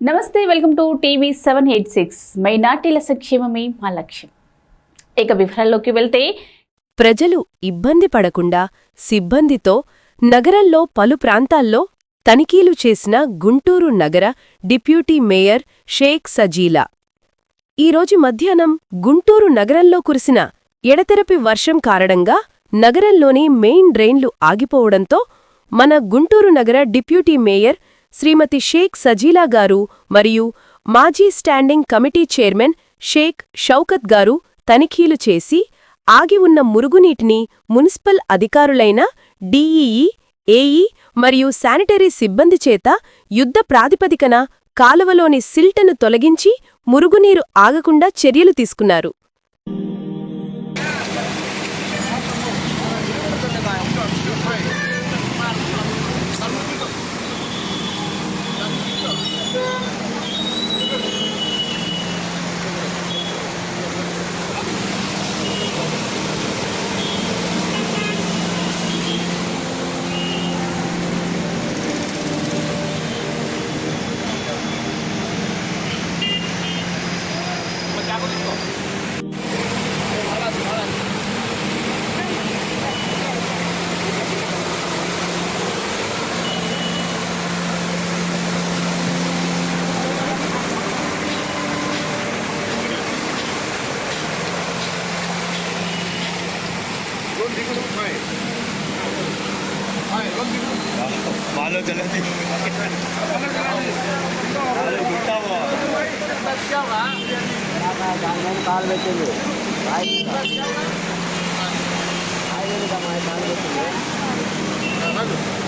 నమస్తే, welcome to TV 786. మైనార్టీల సంక్షేమమే మా లక్ష్యం. ఇక వివరాల్లోకి వెళ్తే, ప్రజలు ఇబ్బంది పడకుండా సిబ్బందితో నగరంలో పలు ప్రాంతాల్లో తనిఖీలు చేసిన గుంటూరు నగర డిప్యూటీ మేయర్ షేక్ సజీలా. ఈరోజు మధ్యాహ్నం గుంటూరు నగరంలో కురిసిన ఎడతెరపి వర్షం కారణంగా నగరంలోని మెయిన్ డ్రైన్లు ఆగిపోవడంతో మన గుంటూరు నగర డిప్యూటీ మేయర్ శ్రీమతి షేక్ సజీలా గారు మరియు మాజీ standing committee chairman Shaikh Shaukat గారు తనిఖీలు చేసి ఆగి ఉన్న మురుగునీటిని మున్సిపల్ అధికారులైన డీఈఈ, ఏఈ మరియు శానిటరీ సిబ్బంది చేత యుద్ధ ప్రాతిపదికన కాలువలోని సిల్టను తొలగించి మురుగునీరు ఆగకుండా చర్యలు తీసుకున్నారు. मालो चलती काल बेचेंगे काल बेचेंगे